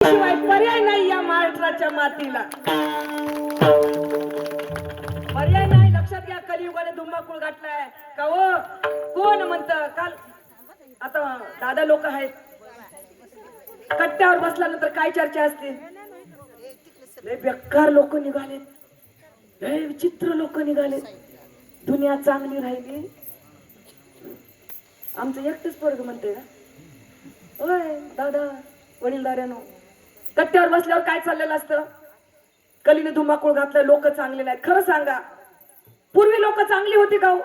शिवाय पर्याय नाही या महाराष्ट्राच्या मातीला. पर्याय नाही. लक्षात घ्या, कलियुगाने धुमाकूळ गाठलाय का हो. कोण म्हणत काल आता दादा लोक आहेत कट्ट्यावर बसल्यानंतर काय चर्चा असते. लय बेकार लोक निघाले, लय विचित्र लोक निघाले. दुनिया चांगली राहिली. आमचं एकटच पोरग म्हणते ना, ओय दादा वडीलधाऱ्यानो, कट्ट्यावर बसल्यावर काय चाललेलं असतं. कलीने धुमाकूळ घातलं, लोक चांगले नाहीत. खरं सांगा, पूर्वी लोक चांगली होती का हो?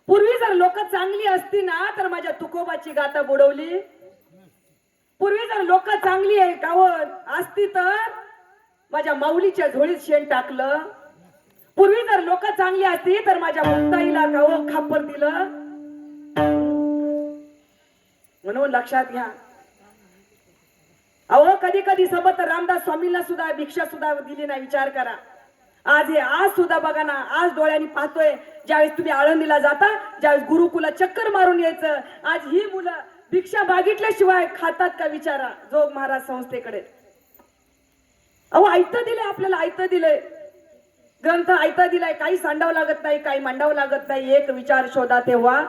पूर्वी जर लोक चांगली असती ना तर माझ्या तुकोबाची गाथा बुडवली. पूर्वी जर लोक चांगली आहे का हो असती तर माझ्या माऊलीच्या झोळीत शेण टाकलं. पूर्वी जर लोक चांगली असती तर माझ्या मुक्ताईला का हो खापर दिलं. म्हणून लक्षात घ्या, अहो कधी कधी सबत रामदास स्वामींना सुद्धा भिक्षा सुद्धा दिली नाही. विचार करा. आज सुद्धा बघा ना, आज डोळ्यांनी पाहतोय. ज्यावेळेस तुम्ही आळंदीला जाता, ज्यावेळेस गुरुकुला चक्कर मारून यायचं, आज ही मुलं भिक्षा मागितल्याशिवाय खातात का विचारा. जोग महाराज संस्थेकडे अहो आयतं दिलंय आपल्याला, आयतं दिलंय. ग्रंथ आयतं दिलाय. काही सांडावं लागत नाही, काही मांडावं लागत नाही. एक विचार शोधा तेव्हा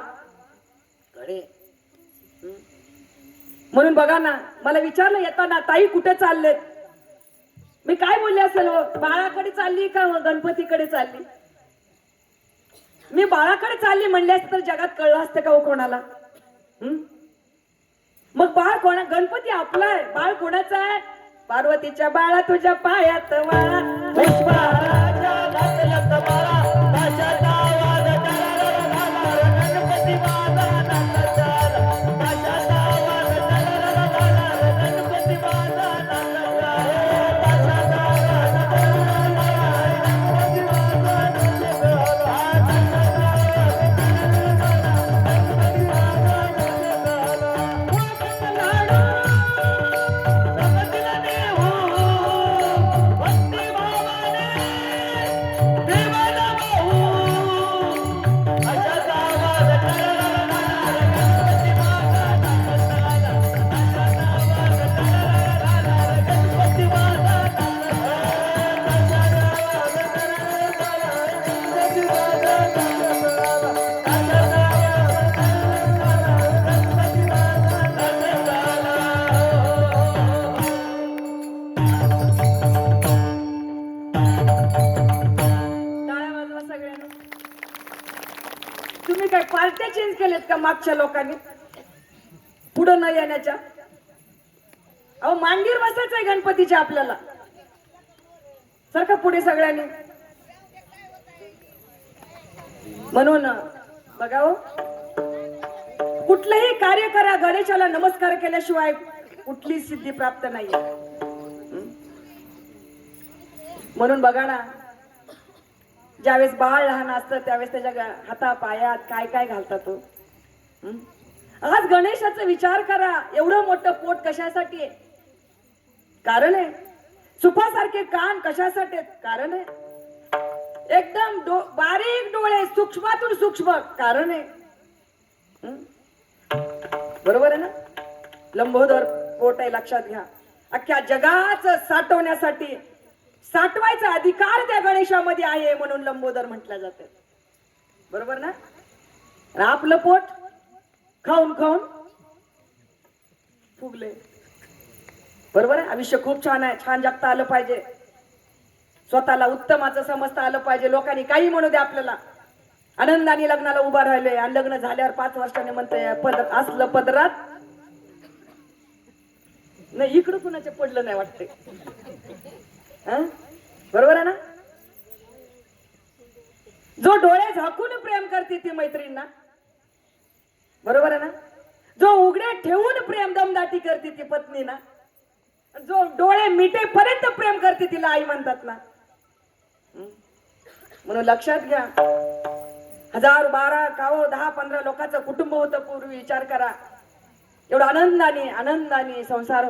कडे. म्हणून बघा ना, मला विचारलं येताना, ताई कुठे चाललेत. मी काय बोलले असेल, बाळाकडे चालली का गणपतीकडे चालली. मी बाळाकडे चालली म्हणले असते तर जगात कळलं असतं का हो कोणाला. मग बाळ कोणा, गणपती आपला आहे, बाळ कोणाचं आहे. पार्वतीच्या बाळा तुझ्या पायात वाळा, पुष्पाराजा घातल्यात बाळा, भाषाचा आवाज गणपती माझा नांदचार, भाषाचा आवाज गणपती माझा नांदचार, भाषाचा पार्ट्या चेंज केलेत का मागच्या लोकांनी पुढं न येण्याच्या. अहो मांडीवर बसायचंय गणपतीच्या आपल्याला. सारखं पुढे सगळ्यांनी. म्हणून बघा हो, कुठलंही कार्य करा, गणेशाला नमस्कार केल्याशिवाय कुठली सिद्धी प्राप्त नाही. म्हणून बघा ना, ज्यावेळेस बाळ लहान असतं त्यावेळेस त्याच्या हाता पायात काय काय घालतात तो. आज गणेशाचा विचार करा, एवढं मोठं पोट कशासाठी आहे. कारण आहे. सुपासारखे कान कशासाठी आहेत. कारण आहे. एकदम बारीक डोळे, सूक्ष्मातून सूक्ष्म. कारण आहे. बरोबर आहे ना. लंबोदर पोट आहे, लक्षात घ्या. अख्ख्या जगाचं साठवण्यासाठी, साठवायचा अधिकार त्या गणेशामध्ये आहे म्हणून लंबोदर म्हटलं जाते. बरोबर ना. आपलं पोट खाऊन खाऊन फुगले. बरोबर आहे. आयुष्य खूप छान आहे, छान जगता आलं पाहिजे, स्वतःला उत्तमाचं समजता आलं पाहिजे. लोकांनी काही म्हणू दे, आपल्याला आनंदाने लग्नाला उभा राहिलोय आणि लग्न झाल्यावर 5 वर्षांनी म्हणतोय असलं पदरात नाही. इकडं कुणाच्या पडलं नाही वाटते. बरोबर आहे ना. जो डोळे झाकून प्रेम करते ती मैत्रीण, बरोबर आहे ना. जो उघडे ठेवून प्रेम दमदाटी करते ती पत्नी ना. जो डोळे मिटेपर्यंत प्रेम करते तिला आई म्हणतात ना. म्हणून लक्षात घ्या, 1000, 12 काहो 10-15 लोकांचं कुटुंब होतं पूर्वी. विचार करा, एवढा आनंदाने आनंदाने संसार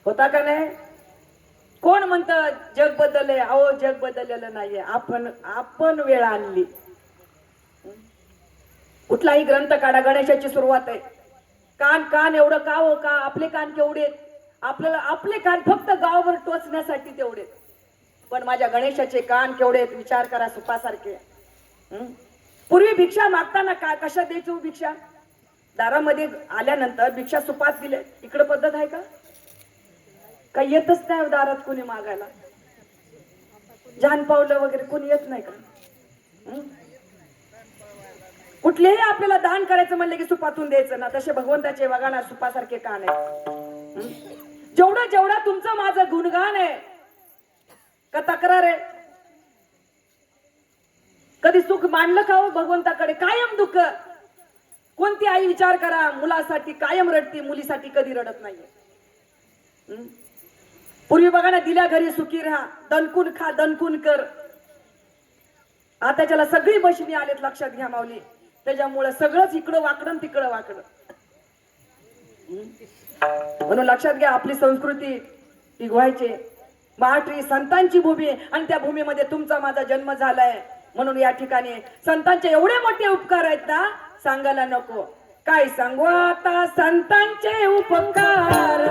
होता का नाही. कोण म्हणतं जग बदलले. अहो जग बदललेलं नाहीये, आपण वेळ आणली. कुठलाही ग्रंथ काढा, गणेशाची सुरुवात आहे. कान एवढं का हो का. आपले कान केवढे. आपल्याला आपले कान फक्त गावभर टोचण्यासाठी तेवढे, पण माझ्या गणेशाचे कान केवढे आहेत विचार करा, सुपासारखे. पूर्वी भिक्षा मागताना काय कशा द्यायचो भिक्षा? दारामध्ये आल्यानंतर भिक्षा सुपात दिले. इकडे पद्धत आहे का? काही येतच नाही दारात कोणी मागायला. जान पावलं वगैरे कोणी येत नाही का? कुठलेही आपल्याला दान करायचं म्हणलं की सुपातून द्यायचं ना. तसे भगवंताचे बघा ना सुपासारखे कान आहे. जेवढं जेवढं तुमचं माझं गुणगान आहे का तक्रार आहे? कधी सुख मांडलं का हो भगवंताकडे? कायम दुःख. कोणती आई विचार करा मुलासाठी कायम रडते, मुलीसाठी कधी रडत नाहीये. पूर्वी बघा ना, दिल्या घरी सुखी राहा, दणकून खा दणकून कर. आता त्याला सगळी बशिनी आलेत, लक्षात घ्या माऊली. त्याच्यामुळे सगळंच इकडं वाकडं तिकडं वाकडं. म्हणून लक्षात घ्या, आपली संस्कृती टिकवायची. महाराष्ट्र ही संतांची भूमी आहे आणि त्या भूमीमध्ये तुमचा माझा जन्म झालाय. म्हणून या ठिकाणी संतांचे एवढे मोठे उपकार आहेत ना, सांगायला नको. काय सांगू आता संतांचे उपकार.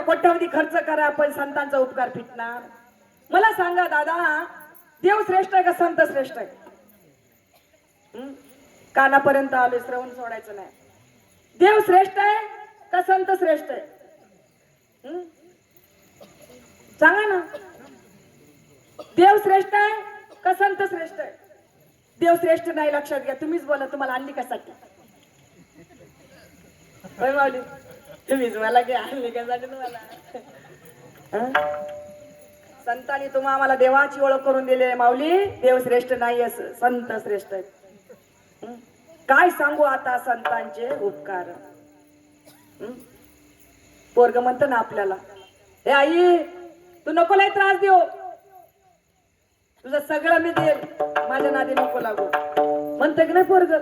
कोट्यावधी खर्च करा, पण संतांचा उपकार फिटणार? मला सांगा दादा, देव श्रेष्ठ आहे का संत श्रेष्ठ आहे? कानापर्यंत आले, श्रवण सोडायचं नाही. देव श्रेष्ठ आहे का संत श्रेष्ठ आहे? सांगा ना. देव श्रेष्ठ आहे का संत श्रेष्ठ आहे? देव श्रेष्ठ नाही, लक्षात घ्या. तुम्हीच बोला, तुम्हाला आणली कशासाठी? होय माऊली, तुम्हीच मला की आणली कशासाठी तुम्हाला? संतांनी तुम्हा आम्हाला देवाची ओळख करून दिली आहे माऊली. देव श्रेष्ठ नाही, संत श्रेष्ठ आहे. काय सांगू आता संतांचे उपकार. पोरग म्हणत ना आपल्याला, हे आई तू नको लय त्रास देऊ, तुझं सगळं मी देईल, माझ्या नादी नको लागू, म्हणतं की नाही पोरग?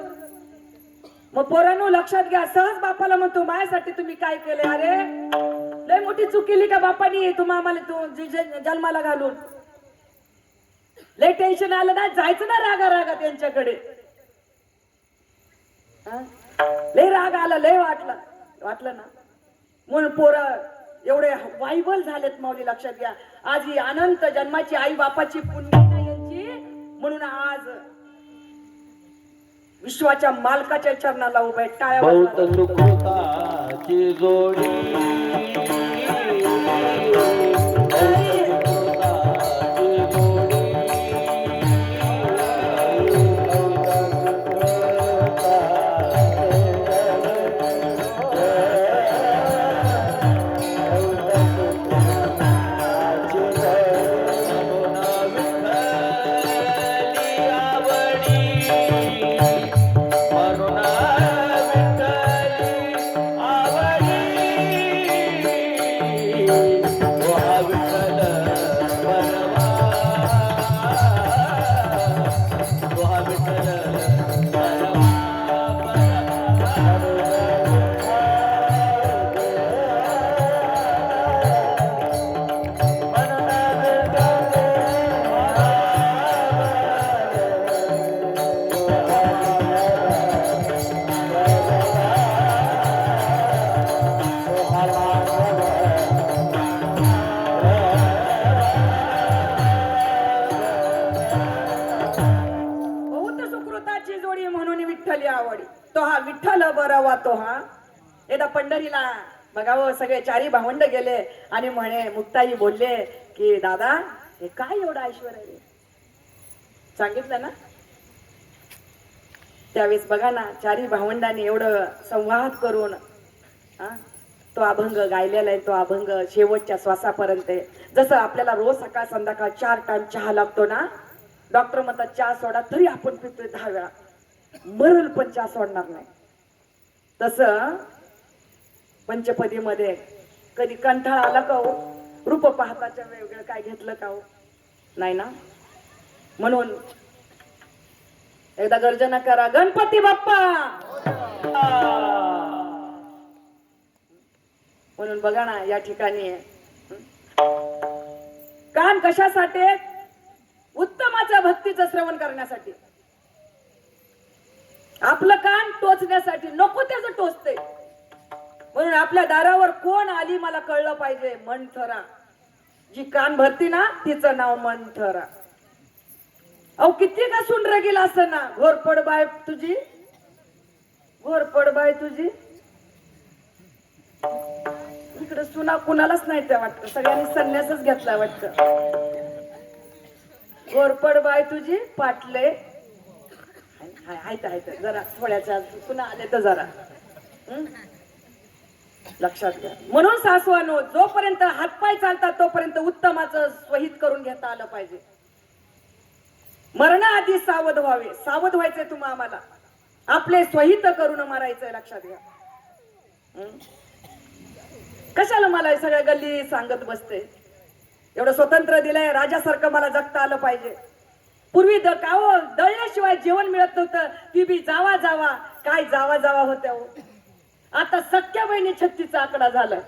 मग पोरांनो लक्षात घ्या, सहज बापाला म्हणतो माझ्यासाठी तुम्ही काय केले? अरे लय मोठी चूक केली का बापानी तुम्हा आम्हाला जन्माला घालून? लय टेन्शन आलं ना, जायचं ना रागा रागा त्यांच्याकडे. लय राग आला, लय वाटलं ना. म्हणून पोरं एवढे वाईबल झालेत माऊली, लक्षात घ्या. आज ही अनंत जन्माची आई बापाची पुण्य यांची, म्हणून आज विश्वाच्या मालकाच्या चरणाला उभे टाळ्या बरावा तो हा. एकदा पंढरीला बघावं, सगळे चारी भावंड गेले आणि म्हणे मुक्ताई बोलले की दादा हे काय एवढं ऐश्वर आहे? सांगितलं ना. त्यावेळेस बघा ना, चारी भावंडांनी एवढं संवाद करून तो अभंग गायलेला आहे. तो अभंग शेवटच्या श्वासापर्यंत आहे. जसं आपल्याला रोज सकाळ संध्याकाळ 4 टाइम चहा लागतो ना, डॉक्टर म्हणतात चहा सोडा, तरी आपण पितोय 10 वेळा, मरल पण चहा सोडणार नाही. तसं पंचपदीमध्ये कधी कंठाळ आला का हो? रूप पाहताच्या वेगळं काय घेतलं का हो? नाही ना. म्हणून एकदा गर्जना करा, गणपती बाप्पा. म्हणून बघा ना, या ठिकाणी कान कशासाठी? उत्तमाच्या भक्तीचं श्रवण करण्यासाठी. आपलं कान टोचण्यासाठी नको त्याचं टोचते. म्हणून आपल्या दारावर कोण आली मला कळलं पाहिजे. मंथरा जी कान भरती ना, तिचं नाव मंथरा. अहो किती का सुंडर गेला असं ना, घोरपड बाय तुझी, घोरपड बाय तुझी. इकडे सुना कुणालाच नाही त्या वाटतं, सगळ्यांनी संन्यासच घेतला वाटतं. घोरपड बाय तुझी पाटले आहेत जरा थोड्याच्या पुन्हा आले तर जरा लक्षात घ्या. म्हणून सासवानो, जोपर्यंत हातपाय चालतात तोपर्यंत उत्तमाचं स्वहित करून घेता आलं पाहिजे. मरणाआधी सावध व्हावे. सावध व्हायचंय तुम्हा आम्हाला. आपले स्वहित करून मारायचंय, लक्षात घ्या. कशाला मला सगळ्या गल्ली सांगत बसते? एवढं स्वतंत्र दिलंय, राजासारखं मला जगता आलं पाहिजे. पूर्वी दळल्याशिवाय जेवण मिळत नव्हतं. ती बी जावा जावा, काय जावा जावा होत्या हो. आता सख्या बहिणी 36 आकडा झालाय.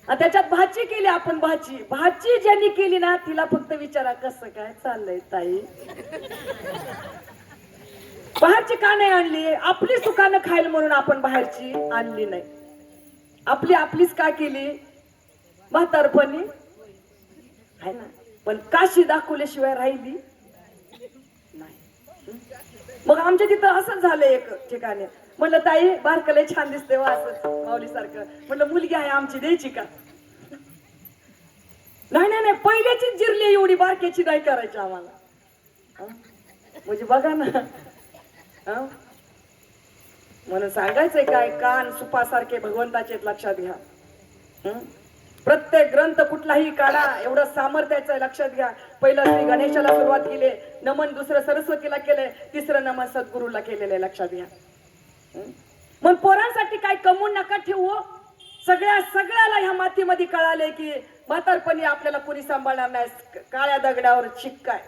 त्याच्यात भाची केली आपण. भाची ज्यांनी केली ना, तिला फक्त विचारा कसं काय चाललंय ताई. बाहेरची का नाही आणली? आपली सुखानं खायला म्हणून आपण बाहेरची आणली नाही. आपलीच का केली? म्हातारपणी आहे ना, पण काशी दाखवल्याशिवाय राहिली नाही. मग आमच्या तिथं असंच झालं. एक ठिकाणी म्हणलं ताई बारकले छान दिसते वा, असं माऊली सारखं. म्हणलं मुलगी आहे आमची, द्यायची का? नाही पहिल्याचीच जिरली, एवढी बारक्याची नाही करायची आम्हाला. म्हणजे बघा ना. म्हणून सांगायचंय काय, कान सुपासारखे भगवंताचे, लक्षात घ्या. प्रत्येक ग्रंथ कुठलाही काढा, एवढं सामर्थ्याचं लक्षात घ्या. पहिलं श्री गणेशाला सुरुवात केली, नमन दुसरं सरस्वतीला केलंय, तिसरं नमन सद्गुरूला केलेलं आहे, लक्षात घ्या. मग पोरांसाठी काय कमवून नका ठेवू. सगळ्याला ह्या मातीमध्ये कळाले की म्हातारपणी आपल्याला कोणी सांभाळणार नाही. काळ्या दगडावर शिक्काय.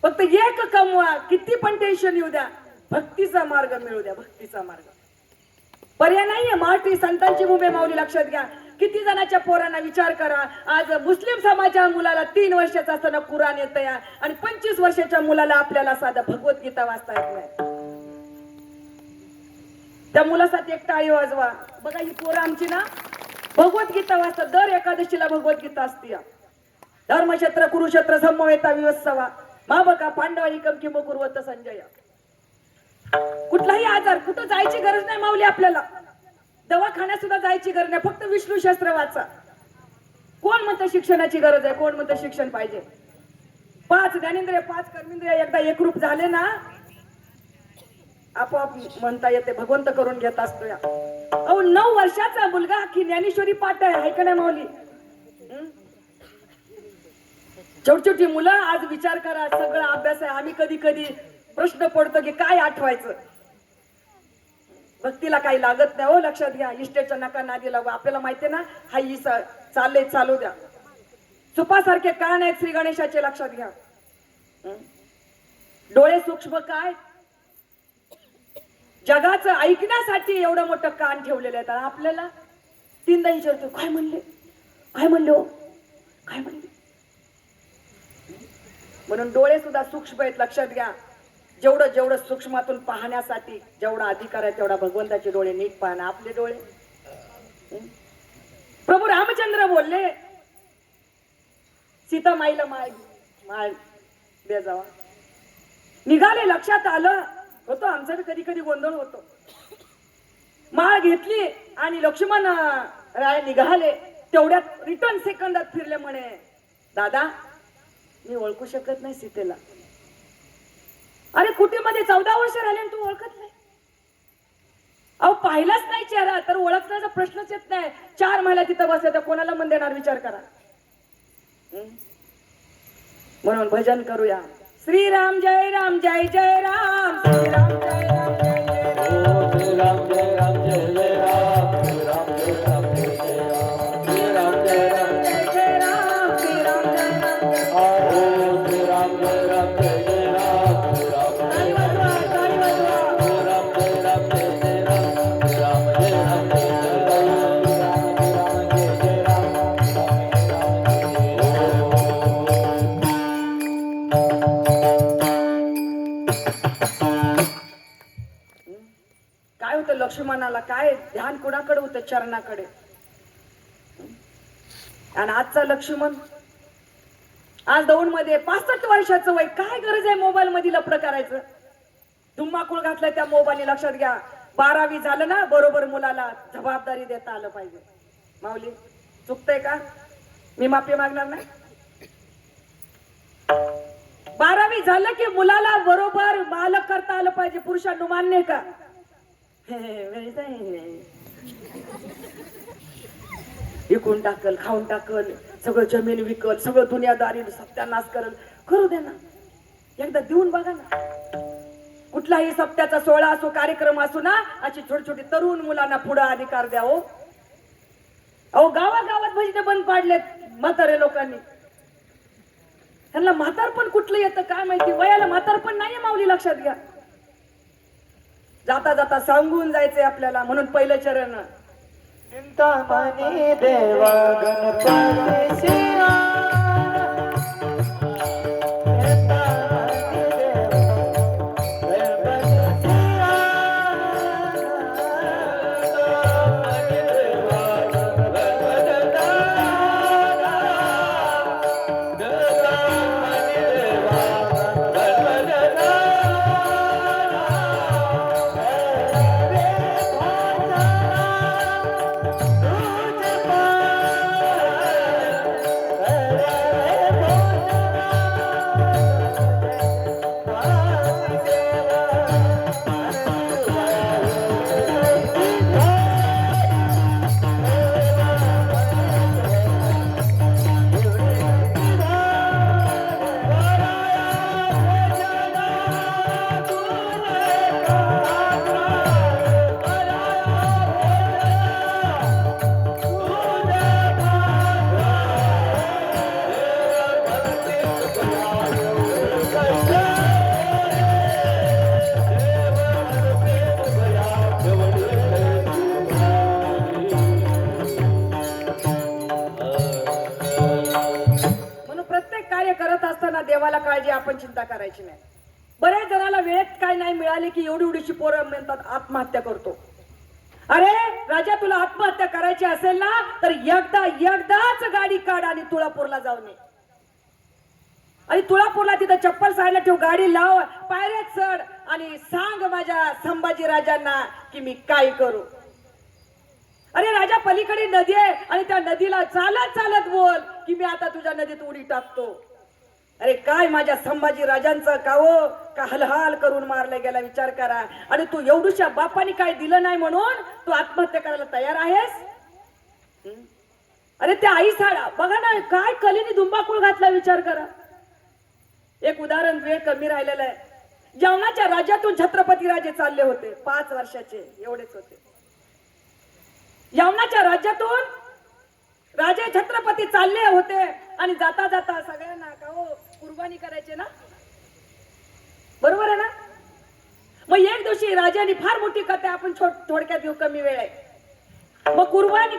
फक्त एक कमवा, किती पण टेन्शन येऊ द्या, भक्तीचा मार्ग मिळू द्या. भक्तीचा मार्ग पर्याय नाहीये. मराठी संतांची भूमी माऊली, लक्षात घ्या. किती जणांच्या पोरांना विचार करा. आज मुस्लिम समाजाच्या मुलाला 3 वर्षाचा असताना कुराण येत या, आणि 25 वर्षाच्या मुलाला आपल्याला साधा भगवद्गीता वाचता येत नाही. त्या मुलासाठी एक टाळी वाजवा. बघा ही पोरं आमची ना, भगवद्गीता वाचतात. दर एकादशीला भगवद्गीता असते. धर्मक्षेत्र कुरुक्षेत्र समवेता विवत्सवा माबका पांडवानिकम किम कुर्वत संजय. कुठलाही आजार, कुठं जायची गरज नाही माऊली आपल्याला. दवाखान्यात सुद्धा जायची गरज नाही. फक्त विष्णू शास्त्र वाचा. कोण म्हणतं शिक्षणाची गरज आहे? कोण म्हणतं शिक्षण पाहिजे? 5 ज्ञानेंद्रिय 5 कर्मेंद्रिय एकदा एकरूप झाले ना, आपोआप म्हणता येते, भगवंत करून घेत असतो. अहो 9 वर्षाचा मुलगा अख्खी ज्ञानेश्वरी पाठ आहे का नाही माऊली? छोटी मुलं, आज विचार करा, सगळा अभ्यास आहे. आम्ही कधी कधी प्रश्न पडतो की काय आठवायचं. भक्तीला काही लागत नाही हो, लक्षात घ्या. इष्टेच्या नका नादी लागू. आपल्याला माहितीये ना, हा ही चालले चालू द्या. सुपासारखे कान आहेत श्री गणेशाचे, लक्षात घ्या. डोळे सूक्ष्म काय, जगाचं ऐकण्यासाठी एवढं मोठं कान ठेवलेलं आहे. आपल्याला 3दा विचारतो, काय म्हणले हो, काय म्हणले. म्हणून डोळे सुद्धा सूक्ष्म आहेत, लक्षात घ्या. जेवढं सूक्ष्मातून पाहण्यासाठी जेवढा अधिकार आहे, तेवढा भगवंताचे डोळे नीट पाहणं. आपले डोळे, प्रभू रामचंद्र बोलले सीता माईला माळ दे जावा. निघाले, लक्षात आलं होतं. आमचा कधी कधी गोंधळ होतो. माळ घेतली आणि लक्ष्मण राय निघाले. तेवढ्यात रिटर्न सेकंदात फिरले. म्हणे दादा मी ओळखू शकत नाही सीतेला. अरे कुटीमध्ये 14 वर्ष राहिले आणि तू ओळखत नाही? अहो पाहिलाच नाही चेहरा तर ओळखण्याचा प्रश्नच येत नाही. 4 महिला तिथं बसले तर कोणाला मन देणार विचार करा. म्हणून भजन करूया. श्रीराम जय राम जय जय राम, श्रीराम जय राम जय जय राम, श्रीराम जय राम जय जय राम, श्रीराम जय राम जय जय राम, श्रीराम जय राम जय जय राम, श्रीराम जय राम जय जय हो श्रीराम जय राम जय जय राम, श्रीराम ताली वाजवा, ताली वाजवा. श्रीराम जय राम जय जय राम, श्रीराम जय राम जय जय राम, श्रीराम जय जय राम, काय होतं लक्ष्मणाला? काय ध्यान कुणाकडे होतं? चरणाकडे. आणि आजचा लक्ष्मण आज दौंडमध्ये 65 वर्षाचं वय. काय गरज आहे मोबाईल मध्ये लफडं करायचं? धुम्माकूळ घातलाय त्या मोबाईलने. लक्षात घ्या 12वी झालं ना बरोबर मुलाला जबाबदारी देता आलं पाहिजे. माऊली चुकतंय का? मी माफी मागणार नाही. 12वी झालं की मुलाला बरोबर मालक करता आलं पाहिजे. पुरुषांनो मान्य का? विकून टाकल, खाऊन टाकल, सगळं जमीन विकल, सगळं दुनियादारी सत्यानाश करल. करू दे ना, एकदा देऊन बघा ना. कुठलाही सप्त्याचा सोहळा असो, कार्यक्रम असो ना, अशी छोटी छोटी तरुण मुलांना पुढे अधिकार द्या. हो अहो गावागावात भजने बंद पाडलेत म्हातारे लोकांनी. त्यांना म्हातारपण कुठलं येतं काय माहिती? वयाला म्हातारपण नाहीये माऊली, लक्षात घ्या. जाता जाता सांगून जायचंय आपल्याला. म्हणून पहिलं चरण चिंतामणी देवा गणपती शिवा, चिंतामणी देवा गणपती शिवा, चिंतामणी देवा गणपती दादा, चिंतामणी देवा गणपती दादा. देवाला काळजी, आपण चिंता करायची नाही. बऱ्याच जणाला वेळेत काय नाही मिळाले की एवढी एवढीशी पोरं म्हणतात आत्महत्या करतो. अरे राजा, तुला आत्महत्या करायची असेल ना तर एकदाच गाडी काढ आणि तुळापूरला जाऊन ये. आणि तुळापूरला तिथं चप्पल सायला ठेव, गाडी लाव, पायऱ्यात चढ आणि सांग माझ्या संभाजी राजांना की मी काय करू. अरे राजा, पलीकडे नदी आहे आणि त्या नदीला चालत चालत बोल की मी आता तुझ्या नदीत उडी टाकतो. अरे काय माझ्या संभाजी राजांचं कावो का हलहाल करून मारला गेला, विचार करा. आणि तू एवढूशा बापाने काय दिलं नाही म्हणून तू आत्महत्या करायला तयार आहेस? अरे त्या आई साडा बघा ना, काय कलेने धुंबाकूळ घातला, विचार करा. एक उदाहरण, वेळ कमी राहिलेलं आहे. जेवणाच्या राज्यातून छत्रपती राजे चालले होते, 5 वर्षाचे एवढेच होते. यवनाच्या राज्यातून राजे छत्रपती चालले होते आणि जाता जाता सगळ्यांना का हो कुर्बानी करायचे ना, बरोबर आहे ना. मग एक दिवशी राजाने, फार मोठी कथा आपण थोडक्यात घेऊ, कमी वेळ आहे. मग कुर्बानी